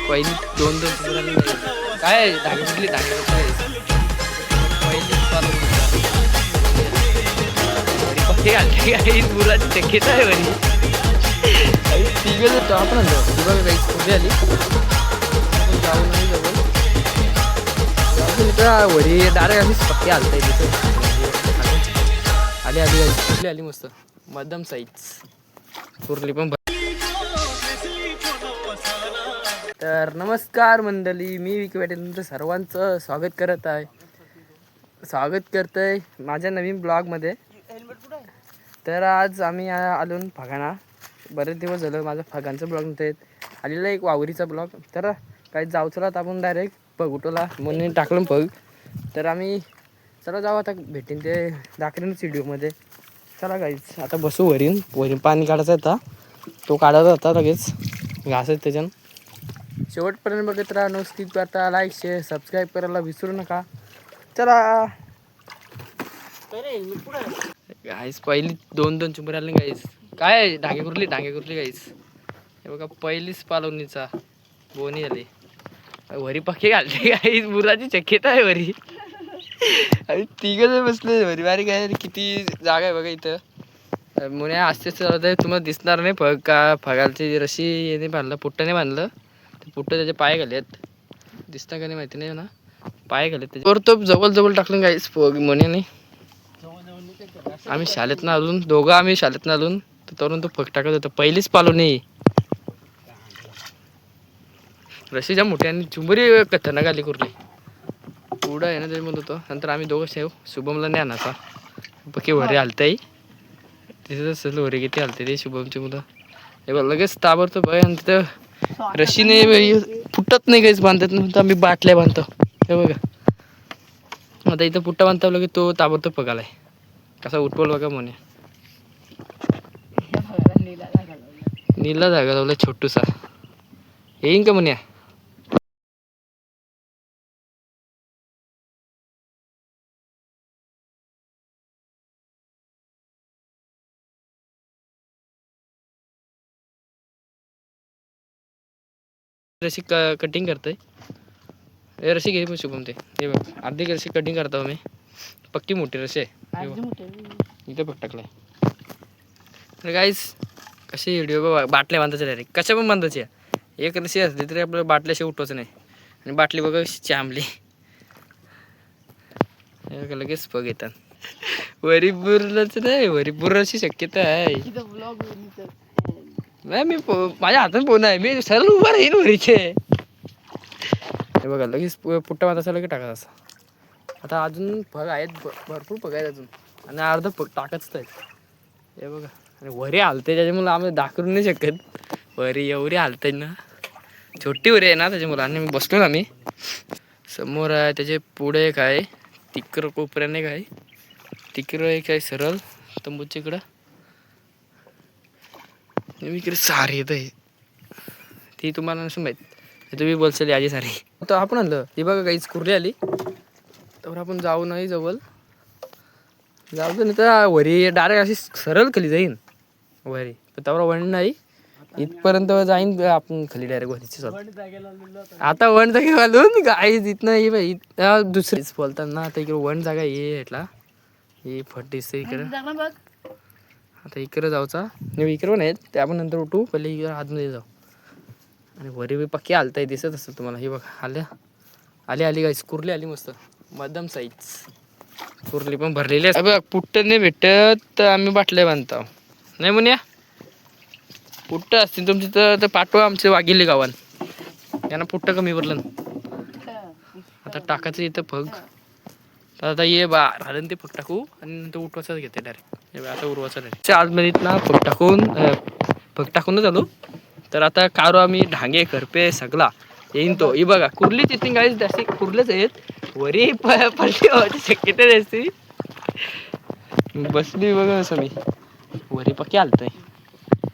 पहिली दोन दोन काय धागे कुठली धागे पहिली पक्के घालते काही मुलाची शक्यत आहे वरी तिघ जातो आपण ती बघा काही कुठे आली जाऊन नाही जवळ वरी डायरेक्ट अशीच पक्के घालताय तिथं आली आली कुठली आली मस्त मध्यम साईज कुर्ली पण. तर नमस्कार मंडळी, मी विकी पाटील तुमचं सर्वांचं स्वागत करतोय माझ्या नवीन ब्लॉगमध्ये. तर आज आम्ही आलो फगाणा. बरेच दिवस झालं माझं फगांचं ब्लॉग नव्हते आलेला, एक वावरीचा ब्लॉग. तर काही जाऊ चला आपण डायरेक्ट पगुटोला म्हणून टाकलं पग. तर आम्ही चला जाऊ आता भेटेन ते दाखवेन व्हिडिओमध्ये. चला काहीच आता बसू वरीन पाणी काढायचं होता, तो काढायचा होता लगेच घास आहेत त्याच्यानं. शेवटपर्यंत बघत राहा. नो स्किप करता, लाईक शेअर सबस्क्राईब करायला विसरू नका. चला गाईस पहिली दोन दोन चुंबर आले गाईस. काय डांगे कुरली गाईस. हे बघा पहिलीच पालवणीचा बोनी आली. वरी पक्के घालते गाईस, मुलाची शक्यत आहे वरी. आणि तिघ जण बसले वरी. बारी काय किती जागा आहे बघा इथं. मुन्या असतेच चालत आहे, तुम्हाला दिसणार नाही. फगालची रशी येणे बांधलं, पुट्टाने बांधलं. पुट्ट त्याचे पाय घालेत, दिसता का नाही माहिती नाही ना. पाय घालेत त्याच्यावर. तो जवळ टाकलं गाईस म्हणे. आम्ही शाळेत ना अजून आम्ही शाळेत ना अजून तरुण तो फक टाकत होता. पहिलीच पालवणी रशीच्या मोठ्याने चुंबरी खतरनाक आली कुर्ली. पुढं आहे ना ते म्हणत होतो. नंतर आम्ही दोघं शेव शुभमला नाही आणायचा पक्की वरी आलताई तिथं असेल. वरी किती आलते ते शुभमची मुलं. हे बघ लगेच ताबडतोब बघ. आणि तिथं रशीने फुटत नाही काहीच बांधत नव्हतं. आम्ही बाटल्या बांधतो हे बघा. आता इथं पुट्टा बांधता लगे तो ताबडतोब पगालाय कसा उठवल बघा म्हणे. नीला जागा लावला छोटूसा. येईन का म्हणे. रशी कटिंग करतोय. रशी घे शुभम ते. हे बघ अर्धी रशी कटिंग करतो मी. पक्की मोठी रशी आहे इथं पक टाकलाय. तर गाईस कशी व्हिडिओ बाटल्या बांधायच्या डायरेक्ट कशा पण बांधायच्या. एक रशी असली तरी आपल्याला बाटल्याशी उठवायचं नाही. आणि बाटली बघा चांबली. लगेच पग येतात. वरी बुरलाच नाही, वरी बुराची शक्यता आहे. नाही मी माझ्या हातात फोन आहे, मी सरळ उभा राहीन वरीचे. हे बघा लगेच पुट्टा बांधायचा लगेच टाकायचा असा. आता अजून पग आहेत, भरपूर पग आहेत अजून. आणि अर्ध पग टाकच आहेत हे बघा. आणि वरी हालते त्याच्यामुळे आम्ही दाखवू नाही शकत. वरी एवढी हालते ना, छोटी वरी आहे ना त्याच्यामुळे. आणि मी बसलो ना आम्ही समोर आहे त्याचे पुढे काय तिकडं कोपऱ्याने काय तिकडं एक आहे सरळ तंबूच्या इकडं. इकडे सारी येत आहे ती तुम्हाला नसून माहीत. तुम्ही बोलशाल आजी सारी तर आपण आणलं. ही बघा काहीच कुर्ली आली. तर आपण जाऊ नाही जवळ जाऊ दे नाही तर वरी डायरेक्ट अशी सरळ खाली जाईन वरी. त्यावर वण नाही इथपर्यंत जाईन आपण खाली डायरेक्ट वरीची. आता वन जागे घालून गाईज इथनं ये बाई दुसरीच बोलताना. आता इकडे वन जागा ये हेटला हे फट दिसते इकडं. आता इकडं जाऊचा नाही इकडं पण आहेत ते आपण नंतर उठू. पहिले इकडं आतमध्ये जाऊ. आणि वरी बी पक्की आलताय दिसत असेल तुम्हाला. ही बघा आली गाईस कुर्ली आली मस्त मध्यम साईज कुर्ली पण भरलेली आहे. बघ पुट्ट नाही भेटत तर आम्ही बाटल्या बांधतो नाही म्हणूया. पुट्ट असतील तुमची तर पाठवा आमचे वागिले गावान. त्यांना पुट्ट कमी भरलं. आता टाकायचं इथं फग. तर आता ये बा राहिलं ते फग टाकू आणि नंतर उठवायचं घेते डायरेक्ट. आता उरवायचं डायरेक्ट आतमध्ये ना फग टाकूनच आलो. तर आता कारू आम्ही ढांगे करपे सगळा येईन तो. ही बघा कुर्लीच येते गाईस, जास्ती कुर्लेच आहेत. वरी पलटी व्हायची शक्यता जास्ती. बसली बघा असं मी वरी पक्की आलतंय.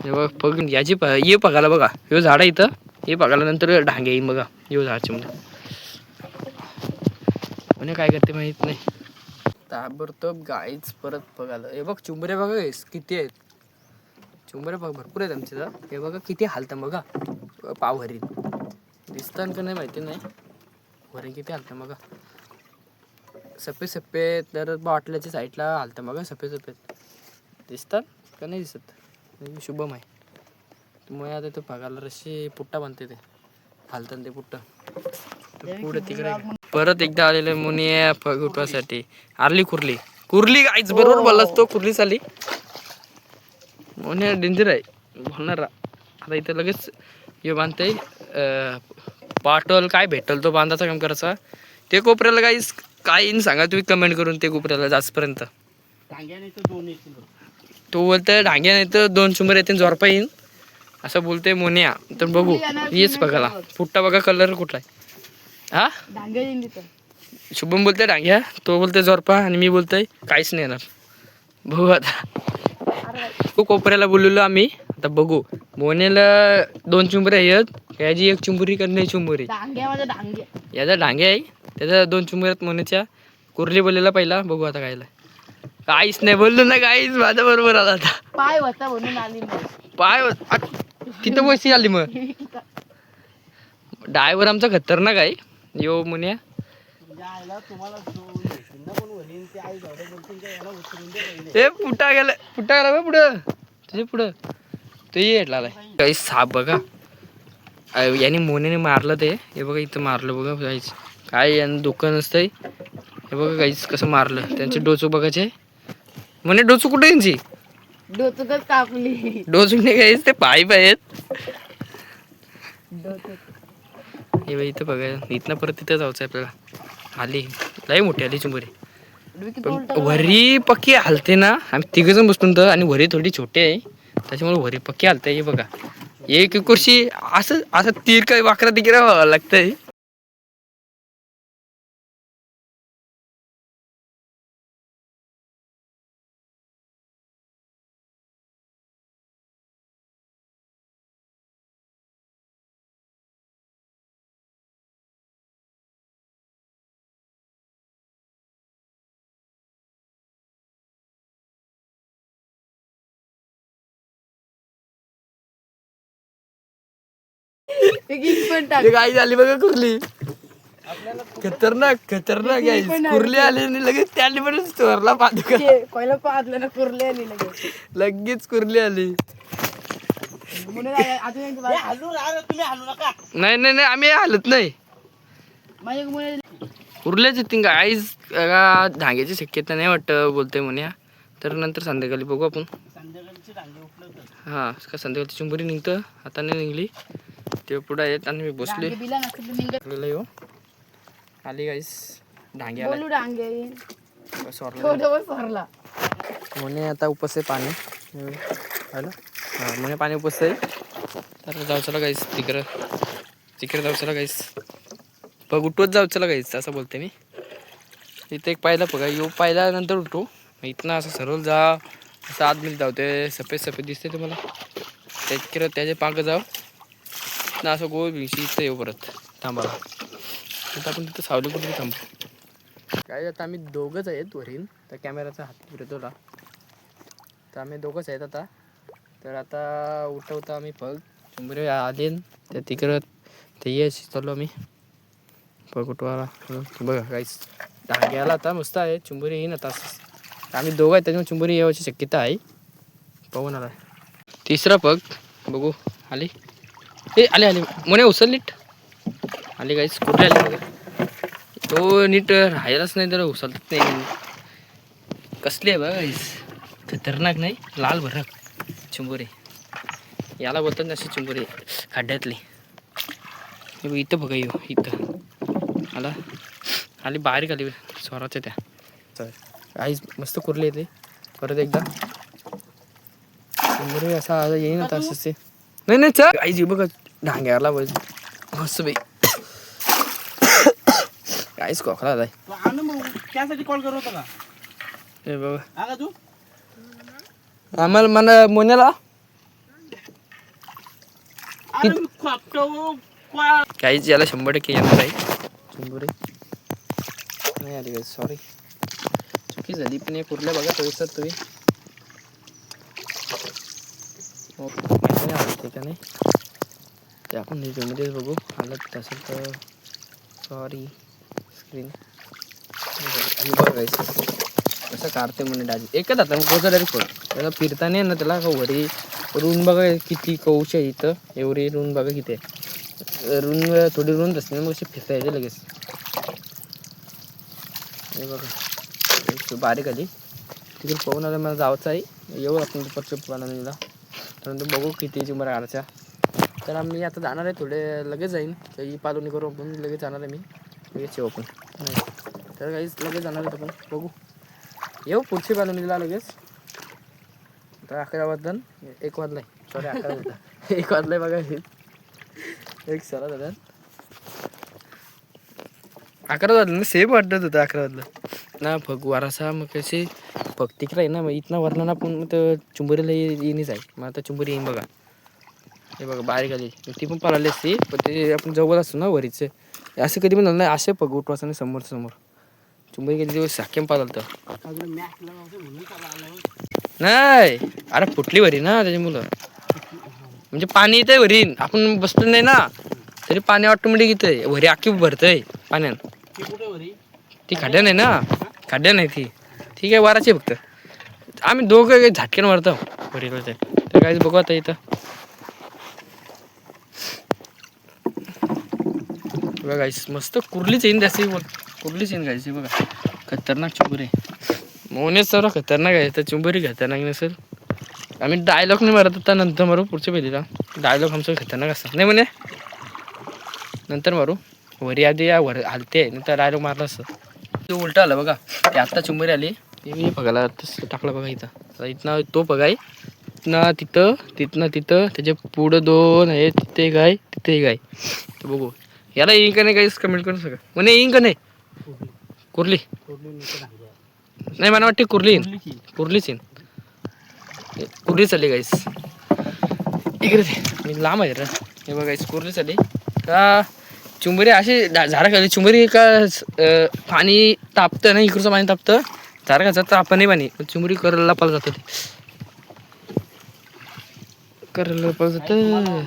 हे बघ पग याची ये पगाला बघा. ह्यो झाड आहे इथं. हे पगाला नंतर ढांगे येईन बघा. ह्यो झाडचे म्हणजे म्हणे काय करते माहित नाही. ताबडतोब गाईच परत पगाला. हे बघ चुंबरे बघा गाईस किती आहेत. चुंबरे बघ भरपूर आहेत आमच्या. हे बघा किती हालतं बघा पाव हरीन. दिसतं का नाही माहिती नाही. वरी किती हालतं मग सफेद सफेद तर बाटल्याच्या साईडला हालतं मग सफेद सफेद दिसतात का नाही दिसत. शुभम आहे मग आता ते बघायला रशी पुट्टा बनते ते हालतं ते पुट्ट पुढे तिकडे परत एकदा आलेलं मुनिया पग उठवासाठी. आरली कुर्ली कुर्ली काहीच बरोबर बोललास तो कुर्ली साली मुनिया डेंजर आहे बोलणार. आता इथं लगेच हे बांधते पाटल काय भेटल तो बांधाचा काम करायचा. ते कोपऱ्याला काहीच काही सांगा तुम्ही कमेंट करून ते कोपऱ्याला जास्तपर्यंत तो बोलतोय ढांग्या नाही तर 2 शंभर येते जोरपा येईन असं बोलतोय मोनिया. तर बघू हेच बघायला पुट्टा बघा कलर कुठला आहे. हा शुभम बोलतोय ढांग्या तो बोलतोय जोरपा आणि मी बोलतोय काहीच नाही येणार. बघू आता तो कोपऱ्याला बोललेलो आम्ही. आता बघू मोन्याला 2 चुंबऱ्या आहेत याची 1 चुंबरी करणे चुंबरी याचा ढांग्या आहे त्याचा 2 चुंबऱ्यात मोन्याच्या. कुर्ली बोललेला पहिला बघू आता कायला काहीच नाही बोललो ना काहीच माझ्या बरोबर आला आता पाय होता म्हणून आली पाय तिथं बशी आली मग ड्रायव्हर आमचा खतरनाक आहे यो मुन्या. पुटा गेला पुढं तुझे पुढं तू येटला काही साप बघा याने मोन्याने मारलं ते हे बघा इथं मारलं बघा काहीच काय यानं दुकान नसतंय. हे बघा काहीच कसं मारलं त्यांचे डोचू बघायचे म्हणे डोचू कुठे यांची डोचूकच कापली डोचू नाही काहीच ते पाईप आहेत. हे बाई इथं बघा इथनं परत तिथं जायचं आपल्याला. आली लई मोठी आली चुंबरी पण वरी पक्की हलते ना. आम्ही 3 जण बसतो तर आणि वरी थोडी छोटी आहे त्याच्यामुळे वरी पक्की हलते. हे बघा एक कुर्शी असं असं तीर काही वाकरा तिकडे व्हावं लागतंय. काय झाली बघा कुर्ली खतरनाक खतरनाक कुर्ली आली आणि लगेच त्याने पण चोरला पहिला पाहतलं ना कुर्ली आली लगेच कुर्ली आली. नाही नाही नाही आम्ही हालत नाही कुर्ल्याच येतील आईच धाग्याची शक्यता नाही वाटत बोलतोय म्हणे. तर नंतर संध्याकाळी बघू आपण. हा का संध्याकाळची चुंबरी निघतं आता नाही निघली ते पुढे आहेत आणि मी बसले येऊ आली गाईस ढांग्या म्हणे आता उपस आहे पाणी पाहिलं हां म्हणे पाणी उपस आहे. तर जाऊ चला गाईस तिकडं जाऊ चला गाईस बघ उठवत जाऊ चला गाईस असं बोलते मी. इथे एक पाहिलं बघा येऊ पाहिला नंतर उठू इथनं असं सरळ जा असं आत मिनिट धावते सफेद सफेद दिसते तुम्हाला त्याच्याकडं त्याचे पाक जाऊ ना असं गोल भिशी इथं येऊ परत थांबाला. आता आपण तिथं सावली कुठे थांबू काय. आता आम्ही दोघंच आहेत वरील तर कॅमेराचा हात फिरतोला तर आम्ही दोघंच आहेत आता. तर आता उठवतो आम्ही पग चुंबरे आले त्या तिकडं ते ये चाललो आम्ही पग उठवायला. बघा काहीच ढाग्याला आता मस्त आहे चुंबरी येईन आता आम्ही दोघं आहेत त्याच्यामुळे चुंबरी यायची शक्यता आहे. पाहून आला 3रा पग बघू आली ए आले आले म्हणे उचललीट आली काहीच कुठे आली बघा तो नीट राहायलाच नाही तर उचलत नाही. कसली आहे बघा काहीच खतरनाक नाही लाल भरक चुंबुरी याला बोलतात अशी चुंबुरी खड्ड्यातली. इथं बघा येऊ इथं आला आली बारीक आली स्वराच्या त्या आईच मस्त कुरली येते परत एकदा चुंबुरी असा येईन आता असंच ते नाही नाही चल आईची बघा ढांग्याला बस मस्त बाई काहीच खोकला त्यासाठी कॉल करत होता का हे बघा तू आम्हाला मला मोन्याला काहीच याला 100% येणार आहे चुंबुरी नाही आली काही सॉरी चुकी झाली पण हे कुठल्या बघा पैसा तुम्ही हो माहिती नाही आवडते का नाही ते आपण व्हिडिओमध्येच बघू. आलं असेल तर सॉरी. स्क्रीन बघायचं कसं काढते म्हणे डाजी एकच आता मग पोचा डायरेक्ट फोड. त्याला फिरता नाही ना त्याला वरी रूम बघा किती कौश आहे इथं. एवढी रूम बघा किती आहे. रूम थोडी रुंद असते मग अशी फिरता येते लगेच. हे बघा बारीक आली तिकडे पाहून आलं. मला जायचं आहे. येऊ आपण दुपारच्या पाण्याला परंतु बघू किती चिंबर आणायच्या. तर आम्ही आता जाणार आहे थोडे लगेच जाईन काही पालवणी करू आपण लगेच जाणार आहे. मी लगेच येऊ आपण तर काहीच लगेच जाणार आहे आपण बघू. येऊ पुढची पालवणीला लगेच. आता 11 वाजता 1 वाजलाय सॉरी 11 वाजता 1 वाजलाय बघा. एक सरा दादा 11 वाजलं ना सेम वाटत होतं 11 वाजलं ना. वारासा मग कसे फग तिकडे आहे ना मग इथनं वरना पण तर चुंबरीला येणीच आहे. मग आता चुंबरी येईन बघा. हे बघा बारीक आली ती पण पाळली असती पण ते आपण जवळ असतो ना वरीचे असं कधी पण झालं नाही. असे पग उठवायचं नाही समोर समोर. चुंबरी किती दिवस साखेम पाळलं नाही. अरे फुटली वरी ना त्याची मुलं म्हणजे पाणी येतंय वरी आपण बसतो नाही ना तरी पाणी ऑटोमॅटिक येतंय. वरी अख्खी भरतंय पाण्यात. ती खड्डा नाही ना खड्डा नाही ती ठीक आहे वाराची फक्त. आम्ही दोघं काही झटक्यान मारतो वरीकडे तर काहीच बघू आता इथं. बघा गाईस मस्त कुर्लीच येईन त्याची कुर्लीच येईन गायची बघा. खतरनाक चुंबरी मोनेच सर्व खतरनाक आहे तर चुंबरी खतरनाक नसेल. आम्ही डायलॉग नाही मारत होता नंतर मारू पुढच्या पहिलीला. डायलॉग आमचं खतरनाक असतात नाही म्हणे नंतर मारू. वरी आधी या वर हलते नंतर डायलॉग मारला असतं. ते उलटं आलं बघा. ते आत्ता चुंबरी आली ते मी बघायला तसं टाकलं बघा इथं. इथनं तो बघाय इथनं तिथं तिथनं तिथं त्याच्या पुढं 2 आहे. तिथे गाय तिथे गाय तर बघू याला येईन का नाही काहीच कमेंट करू सका. म्हणे येईन का नाही कुर्ली नाही मला वाटते कुर्ली येईन कुर्लीच येईन. कुर्ली चालली गाईस इकडे मी लांब आहे रे. हे बघा गाईस कुर्ली चालली का चुंबरी अशी झाडा खाली चुंबरी का पाणी तापतं ना इकडचं पाणी तापतं झाडा खायचं तापं नाही पाणी चुंबरी करला पाला जातं ते करला पाला जातं.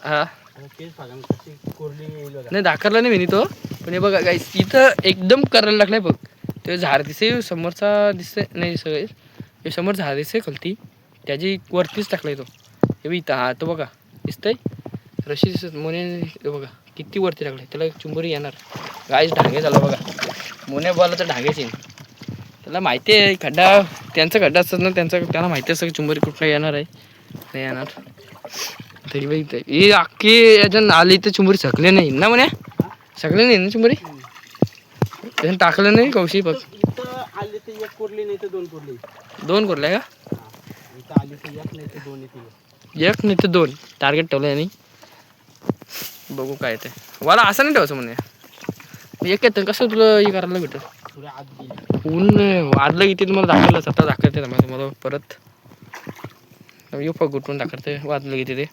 हा नाही दाखरला नाही मी तो पण हे बघा गाईस इथं एकदम करायला लागलाय बघ. ते झाड दिसे समोरचा दिसते नाही सगळे हे समोर झाड दिसते खालती त्याची वरतीच टाकलाय तो. हे इथं हा तो बघा दिसतंय रशी दिसत मोने बघा किती वरती टाकलाय त्याला चुंबरी येणार. गाईस ढांगे झाला बघा. मोने बोलला तर ढांगेच येईन. त्याला माहिती आहे खड्डा त्यांचा खड्डा असतात ना त्याला माहिती असतं की चुंबरी कुठला येणार आहे नाही येणार. तरी बाई ही अख्खी याच्यात आली तर चुंबरी सकले नाही ना म्हणे सकले नाही ना चुंबरी त्याच्यानं टाकलं नाही कौशी बघ. आली तर 1 कुर्ली नाही तर 2 कुर्ली 2 कुर्ल्या का इथं आली तर 1 नाही तर 2 येते 1 नाही तर 2 टार्गेट ठेवलं आणि बघू काय ते मला असं नाही ठेवायचं म्हणे. एक येतं कसं तुला हे करायला भेटत ऊन वाजलं किती तुम्हाला दाखवलं आता दाखवते मला परत येऊ फक्त उठून दाखवते वाजलं किती ते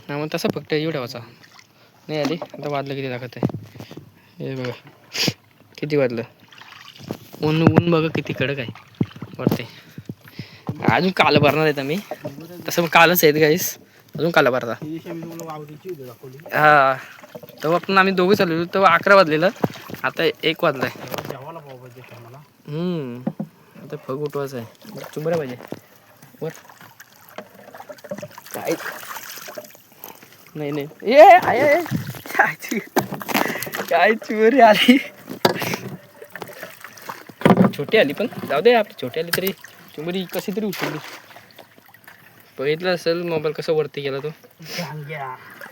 हा मग तसं फक्त येऊ ठेवायचा नाही आली आता वाजलं किती दाखवते. हे बघा किती वाजलं ऊन ऊन बघा किती कडक आहे वरते. अजून काल भरणार आहेत आम्ही तसं मग कालच आहेत गाईस अजून काल भरता. हा तेव्हा पण आम्ही दोघं चाललेलो तेव्हा 11 वाजलेलं आता 1 वाजलाय. आता फग उठवायचं आहे चुंबऱ्या पाहिजे वर काय नाही नाही ये आहे काय चुंबरी आली छोटी आली पण जाऊ दे आपली छोटी आली तरी चुंबरी कशी तरी उचलली. बघितलं असेल मोबाईल कसा वरती गेला तो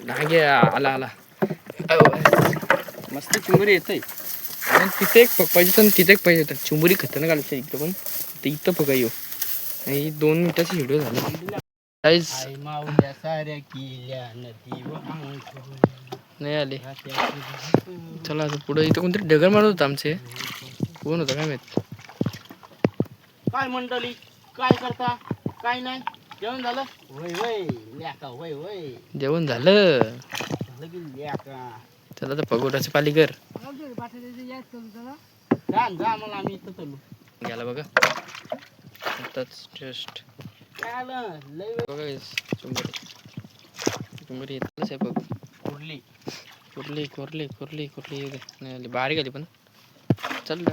ढांग्या आला आला मस्त चुंबरी येतंय. आणि तिथे एक पग पाहिजे तर तिथे एक पाहिजे होतं चुंबरी खतरनाक आलं इथं पण ते इथं पका येऊ आणि 2 मिनिटाची व्हिडिओ झाली नाही आले. चला आता पुढं इथं कोणतरी डगर मारत होतं आमचे कोण होतं काय माहित. काय मंडळी काय करता काय नाही जेवण झालं वय वय लेका वय वय जेवण झालं की लेका चला तर पगोटाची पाली कर जा मला आम्ही इथं चालू गेला बघा आताच जस्ट काय आलं लय वेळ बघा guys, चुंबरी येतच आहे बघ. उरली. कुर्ली कुर्ली कुर्ली कुर्ली येऊ दे. नाही आली, बारीक आली पण चल